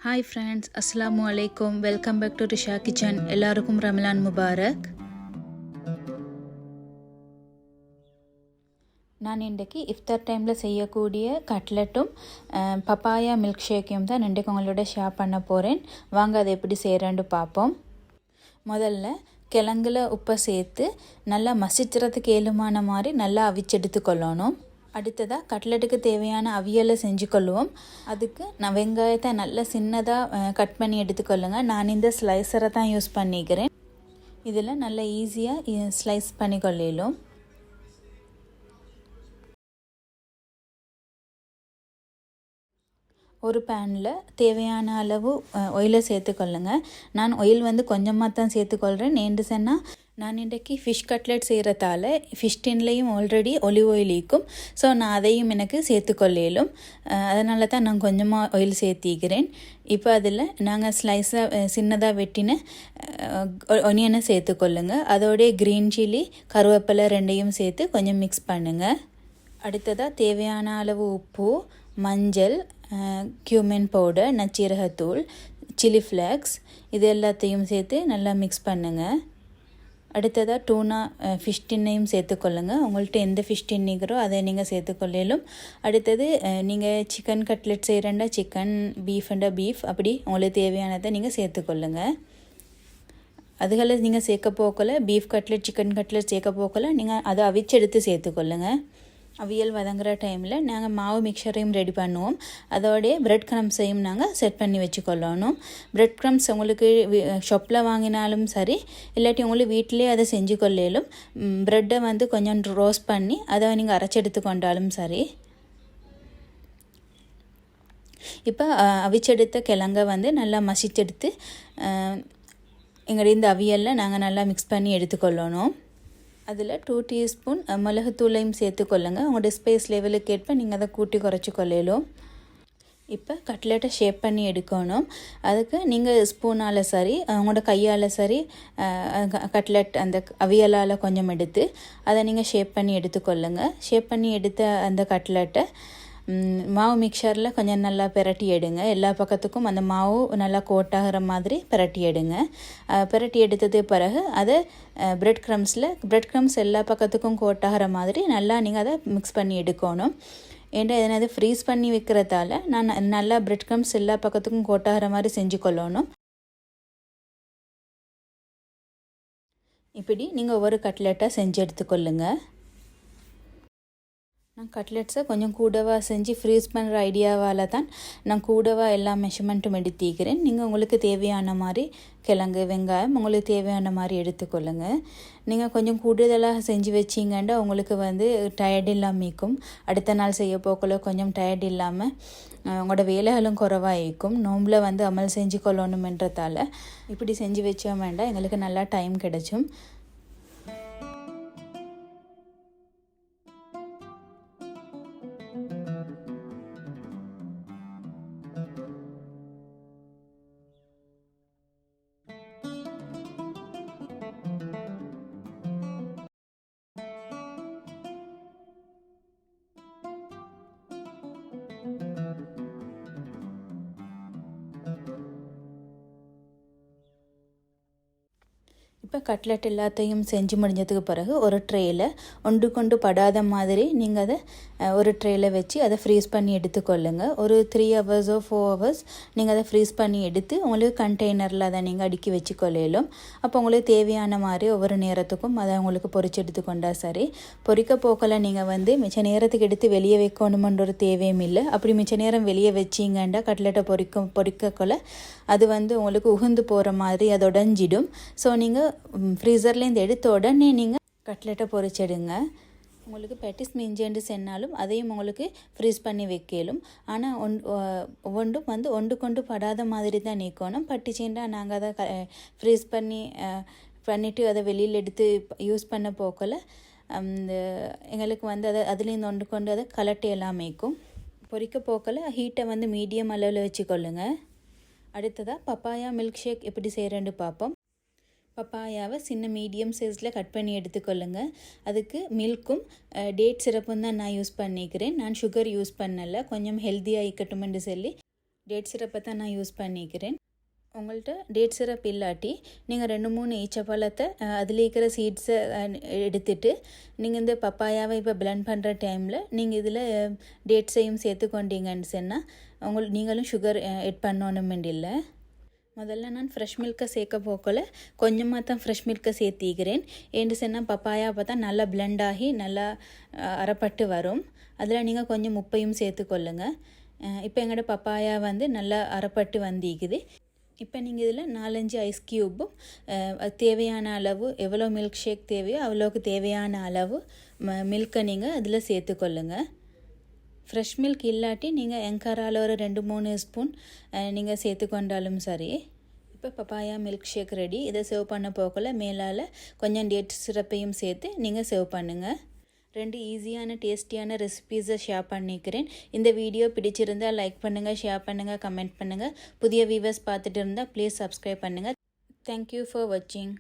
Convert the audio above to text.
Hi friends, அஸ்ஸலாமு அலைக்கும். Welcome back to Risha kitchen. எல்லாருக்கும் ரமலான் முபாரக். நான் இன்றைக்கி இஃப்தார் டைமில் செய்யக்கூடிய கட்லெட்டும் பப்பாயா மில்க் ஷேக்கையும் தான் இன்றைக்கு உங்களோட ஷேர் பண்ண போகிறேன். வாங்க அதை எப்படி செய்கிறேன்னு பார்ப்போம். முதல்ல கிழங்குல உப்பை சேர்த்து நல்லா மசிச்சுறதுக்கு ஏழுமான மாதிரி நல்லா அவிச்செடுத்துக்கொள்ளணும். அடுத்ததாக கட்லெட்டுக்கு தேவையான அவியலை செஞ்சு கொள்ளுவோம். அதுக்கு நான் வெங்காயத்தை நல்லா சின்னதாக கட் பண்ணி எடுத்துக்கொள்ளுங்க. நான் இந்த ஸ்லைசரை தான் யூஸ் பண்ணிக்கிறேன். இதில் நல்லா ஈஸியாக ஸ்லைஸ் பண்ணி கொள்ளிடும். ஒரு பேனில் தேவையான அளவு ஆயிலை சேர்த்துக்கொள்ளுங்க. நான் ஆயில் கொஞ்சமாக தான் சேர்த்துக்கொள்கிறேன். ஏன்னு சொன்னால் நான் இன்றைக்கி ஃபிஷ் கட்லெட் செய்கிறதால ஃபிஷ் டின்லேயும் ஆல்ரெடி ஒலிவ் ஆயில் இருக்கும். ஸோ நான் அதையும் எனக்கு சேர்த்துக்கொள்ளும். அதனால தான் நான் கொஞ்சமாக ஆயில் சேர்த்திக்கிறேன். இப்போ அதில் நாங்கள் ஸ்லைஸாக சின்னதாக வெட்டின ஒனியனை சேர்த்துக்கொள்ளுங்க. அதோடைய க்ரீன் சில்லி, கருவேப்பிலை ரெண்டையும் சேர்த்து கொஞ்சம் மிக்ஸ் பண்ணுங்கள். அடுத்ததாக தேவையான அளவு உப்பு, மஞ்சள், கியூமின் பவுடர், நச்சீரகத்தூள், சில்லி ஃப்ளேக்ஸ் இது எல்லாத்தையும் சேர்த்து நல்லா மிக்ஸ் பண்ணுங்கள். அடுத்ததாக டூனா ஃபிஷ் டின்னையும் சேர்த்துக்கொள்ளுங்க. உங்கள்கிட்ட எந்த ஃபிஷ் டின்னிக்கிறோ அதை நீங்கள் சேர்த்துக்கொள்ளும். அடுத்தது நீங்கள் சிக்கன் கட்லெட் செய்கிறண்டா சிக்கன், பீஃப்ண்டா பீஃப், அப்படி உங்களுக்கு தேவையானதை நீங்கள் சேர்த்துக்கொள்ளுங்க. அதுகளை நீங்கள் சேர்க்க போக்கல பீஃப் கட்லெட், சிக்கன் கட்லெட் சேர்க்க போக்கல நீங்கள் அதை அவிச்செடுத்து சேர்த்துக்கொள்ளுங்க. அவியல் வதங்குற டைமில் நாங்கள் மாவு மிக்சரையும் ரெடி பண்ணுவோம். அதோடைய பிரெட் க்ரம்ஸையும் நாங்கள் செட் பண்ணி வச்சுக்கொள்ளணும். பிரெட் க்ரம்ஸ் உங்களுக்கு ஷாப்பில் வாங்கினாலும் சரி, இல்லாட்டி உங்களுக்கு வீட்டிலே அதை செஞ்சு கொள்ளையிலும். ப்ரெட்டை கொஞ்சம் ரோஸ்ட் பண்ணி அதை நீங்கள் அரைச்செடுத்து கொண்டாலும் சரி. இப்போ அவிச்செடுத்த கிழங்க நல்லா மசிச்செடுத்து எங்களுடைய இந்த அவியலில் நாங்கள் நல்லா மிக்ஸ் பண்ணி எடுத்துக்கொள்ளணும். அதில் 2 டீஸ்பூன் மிளகுத்தூளையும் சேர்த்துக்கொள்ளுங்க. உங்களோட ஸ்பைஸ் லெவலுக்கு ஏற்ப நீங்கள் அதை கூட்டி குறைச்சி கொள்ளையிலும். இப்போ கட்லெட்டை ஷேப் பண்ணி எடுக்கணும். அதுக்கு நீங்கள் ஸ்பூனால் சரி, உங்களோட கையால் சரி, கட்லெட் அந்த அவியலால் கொஞ்சம் எடுத்து அதை நீங்கள் ஷேப் பண்ணி எடுத்துக்கொள்ளுங்க. ஷேப் பண்ணி எடுத்த அந்த கட்லெட்டை மாவு மிக்சரில் கொஞ்சம் நல்லா பிரட்டி எடுங்க. எல்லா பக்கத்துக்கும் அந்த மாவு நல்லா கோட்டாகிற மாதிரி பிரட்டி எடுங்க. பிரட்டி எடுத்தது பிறகு அதை பிரெட் க்ரம்ஸ் எல்லா பக்கத்துக்கும் கோட்டாகிற மாதிரி நல்லா நீங்கள் அதை மிக்ஸ் பண்ணி எடுக்கணும். ஏன்னா எதனாவது ஃப்ரீஸ் பண்ணி வைக்கிறதால நான் நல்லா பிரெட் க்ரம்ஸ் எல்லா பக்கத்துக்கும் கோட்டாகிற மாதிரி செஞ்சு கொள்ளணும். இப்படி நீங்கள் ஒவ்வொரு கட்லெட்டாக செஞ்சு எடுத்துக்கொள்ளுங்க. நான் கட்லெட்ஸை கொஞ்சம் கூடவா செஞ்சு ஃப்ரீஸ் பண்ணுற ஐடியாவால் தான் நான் கூடவா எல்லா மெஷர்மெண்ட்டும் எடுத்திக்கிறேன். நீங்கள் உங்களுக்கு தேவையான மாதிரி கிழங்கு, வெங்காயம் உங்களுக்கு தேவையான மாதிரி எடுத்துக்கொள்ளுங்க. நீங்கள் கொஞ்சம் கூடுதலாக செஞ்சு வச்சிங்கன்னா உங்களுக்கு டயர்ட் இல்லாமல் இருக்கும். அடுத்த நாள் செய்ய போக்குள்ள கொஞ்சம் டயர்ட் இல்லாமல் உங்களோட வேலைகளும் குறைவாக இருக்கும். நோம்பில் அமல் செஞ்சு கொள்ளணுமென்றதால இப்படி செஞ்சு வச்சோம் வேண்டாம், எங்களுக்கு நல்லா டைம் கிடைச்சும். இப்போ கட்லெட் எல்லாத்தையும் செஞ்சு முடிஞ்சதுக்கு பிறகு ஒரு ட்ரேயில் ஒன்று படாத மாதிரி நீங்கள் அதை ஒரு ட்ரேயில் வச்சு அதை ஃப்ரீஸ் பண்ணி எடுத்துக்கொள்ளுங்க. ஒரு 3 hours 4 hours நீங்கள் அதை ஃப்ரீஸ் பண்ணி எடுத்து உங்களுக்கு கண்டெய்னரில் அதை நீங்கள் அடுக்கி வச்சு கொள்ளையிலும். அப்போ உங்களுக்கு தேவையான மாதிரி ஒவ்வொரு நேரத்துக்கும் அதை உங்களுக்கு பொரிச்சு எடுத்துக்கொண்டா சரி. பொரிக்க போக்கில் நீங்கள் மிச்ச நேரத்துக்கு எடுத்து வெளியே வைக்கணுமென்ற ஒரு தேவையும் இல்லை. அப்படி மிச்ச நேரம் வெளியே வச்சிங்கண்டா கட்லெட்டை பொரிக்கக்குள்ள அது உங்களுக்கு உகுந்து போகிற மாதிரி அது உடஞ்சிடும். ஸோ நீங்கள் ஃப்ரீசர்லேருந்து எடுத்த உடனே நீங்கள் கட்லெட்டை பொரிச்சிடுங்க. உங்களுக்கு பெட்டிஸ் மிஞ்சேண்டு சென்னாலும் அதையும் உங்களுக்கு ஃப்ரீஸ் பண்ணி வைக்கலும். ஆனால் ஒன்றும் ஒன்று படாத மாதிரி தான் நீக்கணும். பட்டிச்சேண்டா நாங்கள் அதை ஃப்ரீஸ் பண்ணிவிட்டு அதை வெளியில் எடுத்து யூஸ் பண்ண போக்கல எங்களுக்கு அதை அதுலேருந்து ஒன்று அதை கலட்டி எல்லாம் மேய்க்கும். பொரிக்க போக்கல ஹீட்டை மீடியம் அளவில் வச்சுக்கொள்ளுங்க. அடுத்ததாக பப்பாயா மில்க் ஷேக் எப்படி செய்கிறேன்னு பார்ப்போம். பப்பாயாவை சின்ன மீடியம் சைஸில் கட் பண்ணி எடுத்துக்கொள்ளுங்க. அதுக்கு மில்க்கும் டேட் சிரப்பும் தான் நான் யூஸ் பண்ணிக்கிறேன். நான் சுகர் யூஸ் பண்ணலை, கொஞ்சம் ஹெல்த்தியாக இருக்கட்டும்னு சொல்லி டேட் சிரப்பை தான் நான் யூஸ் பண்ணிக்கிறேன். உங்கள்கிட்ட டேட் சிரப் இல்லாட்டி நீங்கள் 2-3 ஈச்சப்பழத்தை அதில் இருக்கிற சீட்ஸை எடுத்துட்டு நீங்கள் இந்த பப்பாயாவை இப்போ பிளெண்ட் பண்ணுற டைமில் நீங்கள் இதில் டேட்ஸையும் சேர்த்து கொண்டீங்கன்னு சொன்னால் நீங்களும் சுகர் எட் பண்ணணுமெண்டு இல்லை. முதல்ல நான் ஃப்ரெஷ் மில்கை சேர்க்க போக்கல கொஞ்சமாக தான் ஃப்ரெஷ் மில்கை சேர்த்திக்கிறேன். ஏன்னு சொன்னால் பப்பாயா பார்த்தா நல்லா பிளெண்ட் ஆகி நல்லா அரைப்பட்டு வரும். அதில் நீங்கள் கொஞ்சம் உப்பையும் சேர்த்துக்கொள்ளுங்க. இப்போ எங்களோட பப்பாயா வந்து நல்லா அரைப்பட்டு வந்திக்குது. இப்போ நீங்கள் இதில் 4-5 ஐஸ் க்யூப்பும் தேவையான அளவு எவ்வளோ மில்க் ஷேக் தேவையோ அவ்வளோக்கு தேவையான அளவு மில்கை நீங்கள் அதில் சேர்த்துக்கொள்ளுங்க. ஃப்ரெஷ் மில்க் இல்லாட்டி நீங்கள் எங்கரால் ஒரு 2-3 ஸ்பூன் நீங்கள் சேர்த்துக்கொண்டாலும் சரி. இப்போ பப்பாயா மில்க் ஷேக் ரெடி. இதை சர்வ் பண்ண போக்கல மேலால் கொஞ்சம் டேட் சிரப்பையும் சேர்த்து நீங்கள் சர்வ் பண்ணுங்கள். 2 ஈஸியான டேஸ்டியான ரெசிபீஸை ஷேர் பண்ணிக்கிறேன். இந்த வீடியோ பிடிச்சிருந்தால் லைக் பண்ணுங்கள், ஷேர் பண்ணுங்கள், கமெண்ட் பண்ணுங்கள். புதிய வியூவர்ஸ் பார்த்துட்டு இருந்தால் ப்ளீஸ் சப்ஸ்கிரைப் பண்ணுங்கள். தேங்க்யூ ஃபார் வாட்சிங்.